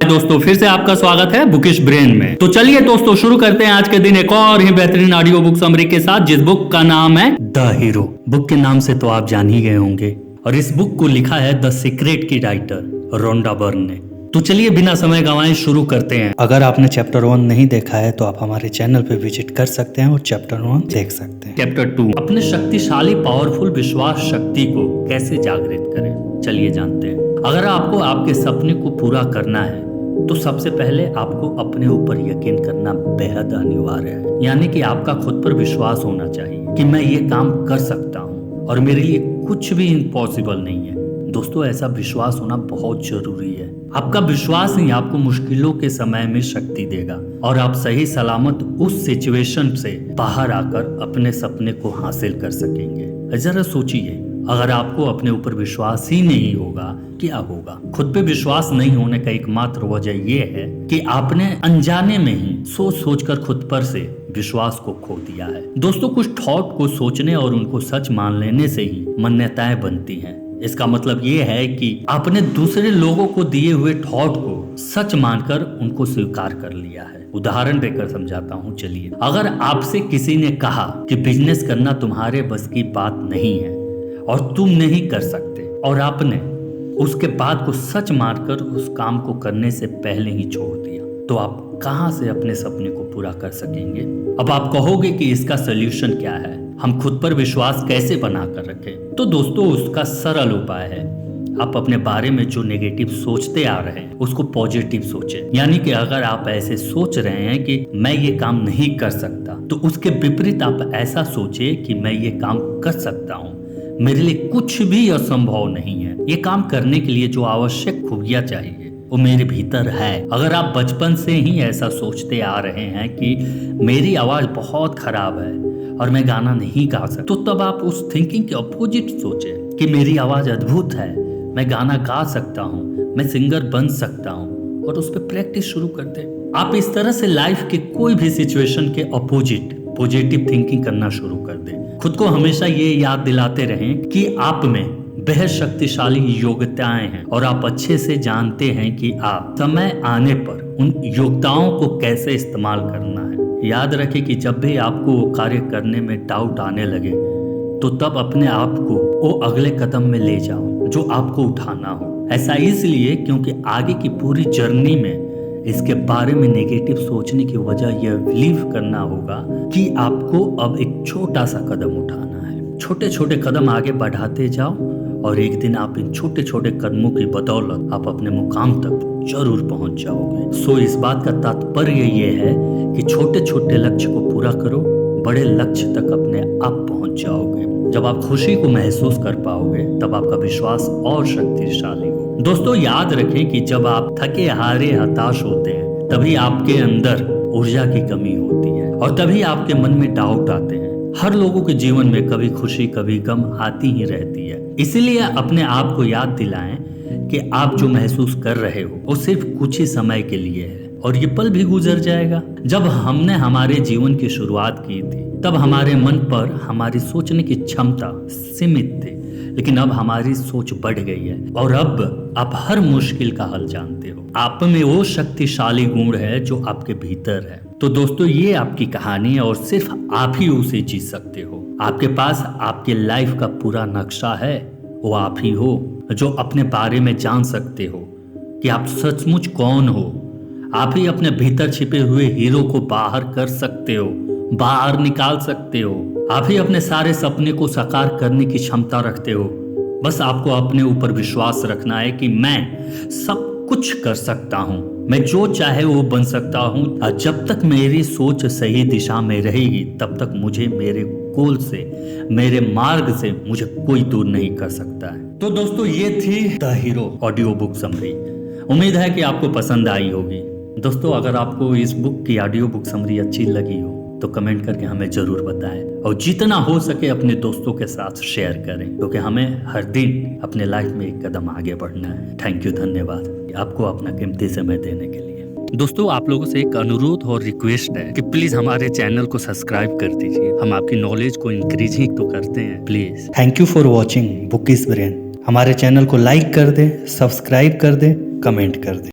दोस्तों, फिर से आपका स्वागत है बुकिश ब्रेन में। तो चलिए दोस्तों, शुरू करते हैं आज के दिन एक और ही बेहतरीन ऑडियो बुक समरी के साथ, जिस बुक का नाम है द हीरो। बुक के नाम से तो आप जान ही गए होंगे, और इस बुक को लिखा है द सीक्रेट की राइटर रोंडा बर्न ने। तो चलिए बिना समय गंवाए शुरू करते हैं। अगर आपने चैप्टर 1 नहीं देखा है तो आप हमारे चैनल पे विजिट कर सकते हैं और चैप्टर 1 देख सकते हैं। चैप्टर 2, अपने शक्तिशाली पावरफुल विश्वास शक्ति को कैसे जागृत करें, चलिए जानते हैं। अगर आपको आपके सपने को पूरा करना है तो सबसे पहले आपको अपने ऊपर यकीन करना बेहद अनिवार्य है। यानी कि आपका खुद पर विश्वास होना चाहिए कि मैं ये काम कर सकता हूँ और मेरे लिए कुछ भी इम्पॉसिबल नहीं है। दोस्तों, ऐसा विश्वास होना बहुत जरूरी है। आपका विश्वास ही आपको मुश्किलों के समय में शक्ति देगा और आप सही सलामत उस सिचुएशन से बाहर आकर अपने सपने को हासिल कर सकेंगे। जरा सोचिए, अगर आपको अपने ऊपर विश्वास ही नहीं होगा, क्या होगा? खुद पे विश्वास नहीं होने का एकमात्र वजह यह है कि आपने अनजाने में ही सोच सोच कर खुद पर से विश्वास को खो दिया है। दोस्तों, कुछ थॉट को सोचने और उनको सच मान लेने से ही मान्यताएं बनती हैं। इसका मतलब ये है कि आपने दूसरे लोगों को दिए हुए थॉट को सच मानकर उनको स्वीकार कर लिया है। उदाहरण देकर समझाता हूँ, चलिए। अगर आपसे किसी ने कहा कि बिजनेस करना तुम्हारे बस की बात नहीं है और तुम नहीं कर सकते, और आपने उसके बाद को सच मानकर उस काम को करने से पहले ही छोड़ दिया, तो आप कहां से अपने सपने को पूरा कर सकेंगे? अब आप कहोगे कि इसका सलूशन क्या है, हम खुद पर विश्वास कैसे बना कर रखें? तो दोस्तों, उसका सरल उपाय है, आप अपने बारे में जो नेगेटिव सोचते आ रहे हैं उसको पॉजिटिव सोचें। यानी कि अगर आप ऐसे सोच रहे हैं कि मैं ये काम नहीं कर सकता, तो उसके विपरीत आप ऐसा सोचें कि मैं ये काम कर सकता हूँ, मेरे लिए कुछ भी असंभव नहीं है। ये काम करने के लिए जो आवश्यक खूबियां चाहिए वो मेरे भीतर है। अगर आप बचपन से ही ऐसा सोचते आ रहे हैं कि मेरी आवाज बहुत खराब है और मैं गाना नहीं गा सकता, तो तब आप उस थिंकिंग के अपोजिट सोचें कि मेरी आवाज अद्भुत है, मैं गाना गा सकता हूँ, मैं सिंगर बन सकता हूँ, और उस पर प्रैक्टिस शुरू कर दें। आप इस तरह से लाइफ के कोई भी सिचुएशन के अपोजिट पॉजिटिव थिंकिंग करना शुरू कर दें। खुद को हमेशा ये याद दिलाते रहें कि आप में बेहद शक्तिशाली योग्यताएं हैं और आप अच्छे से जानते हैं कि आप समय आने पर उन योग्यताओं को कैसे इस्तेमाल करना है। याद रखें कि जब भी आपको वो कार्य करने में डाउट आने लगे, तो तब अपने आप को वो अगले कदम में ले जाओ जो आपको उठाना हो। ऐसा इसलिए क्योंकि आगे की पूरी जर्नी में इसके बारे में नेगेटिव सोचने की वजह यह बिलीव करना होगा कि आपको अब एक छोटा सा कदम उठाना है। छोटे छोटे कदम आगे बढ़ाते जाओ और एक दिन आप इन छोटे छोटे कदमों की बदौलत आप अपने मुकाम तक जरूर पहुंच जाओगे। सो इस बात का तात्पर्य ये है कि छोटे छोटे लक्ष्य को पूरा करो, बड़े लक्ष्य तक अपने आप पहुंच जाओगे। जब आप खुशी को महसूस कर पाओगे तब आपका विश्वास और शक्तिशाली हो। दोस्तों, याद रखें कि जब आप थके हारे हताश होते हैं तभी आपके अंदर ऊर्जा की कमी होती है और तभी आपके मन में डाउट आते हैं। हर लोगों के जीवन में कभी खुशी कभी गम आती ही रहती है। इसीलिए अपने आप को याद दिलाएं कि आप जो महसूस कर रहे हो वो सिर्फ कुछ ही समय के लिए है और ये पल भी गुजर जाएगा। जब हमने हमारे जीवन की शुरुआत की थी तब हमारे मन पर हमारी सोचने की क्षमता सीमित थी, लेकिन अब हमारी सोच बढ़ गई है और अब आप हर मुश्किल का हल जानते हो। आप में वो शक्तिशाली गुण है जो आपके भीतर है। तो दोस्तों, ये आपकी कहानी है और सिर्फ आप ही उसे जी सकते हो। आपके पास आपके लाइफ का पूरा नक्शा है, वो आप ही हो जो अपने बारे में जान सकते हो कि आप सचमुच कौन हो। आप ही अपने भीतर छिपे हुए हीरो को बाहर कर सकते हो, बाहर निकाल सकते हो। आप ही अपने सारे सपने को साकार करने की क्षमता रखते हो। बस आपको अपने ऊपर विश्वास रखना है कि मैं सब कुछ कर सकता हूँ, मैं जो चाहे वो बन सकता हूँ। और जब तक मेरी सोच सही दिशा में रहेगी तब तक मुझे मेरे गोल से, मेरे मार्ग से मुझे कोई दूर नहीं कर सकता है। तो दोस्तों, ये थी the hero audio book summary. उम्मीद है कि आपको पसंद आई होगी। दोस्तों, अगर आपको इस बुक की ऑडियो बुक समरी अच्छी लगी हो तो कमेंट करके हमें जरूर बताएं और जितना हो सके अपने दोस्तों के साथ शेयर करें, क्योंकि हमें हर दिन अपने लाइफ में एक कदम आगे बढ़ना है। थैंक यू, धन्यवाद आपको अपना कीमती समय देने के लिए। दोस्तों, आप लोगों से एक अनुरोध और रिक्वेस्ट है कि प्लीज हमारे चैनल को सब्सक्राइब कर दीजिए। हम आपकी नॉलेज को इंक्रीज ही तो करते हैं, please. Thank you for watching bookish brain. हमारे चैनल को लाइक कर दे, सब्सक्राइब कर दे, कमेंट कर दे।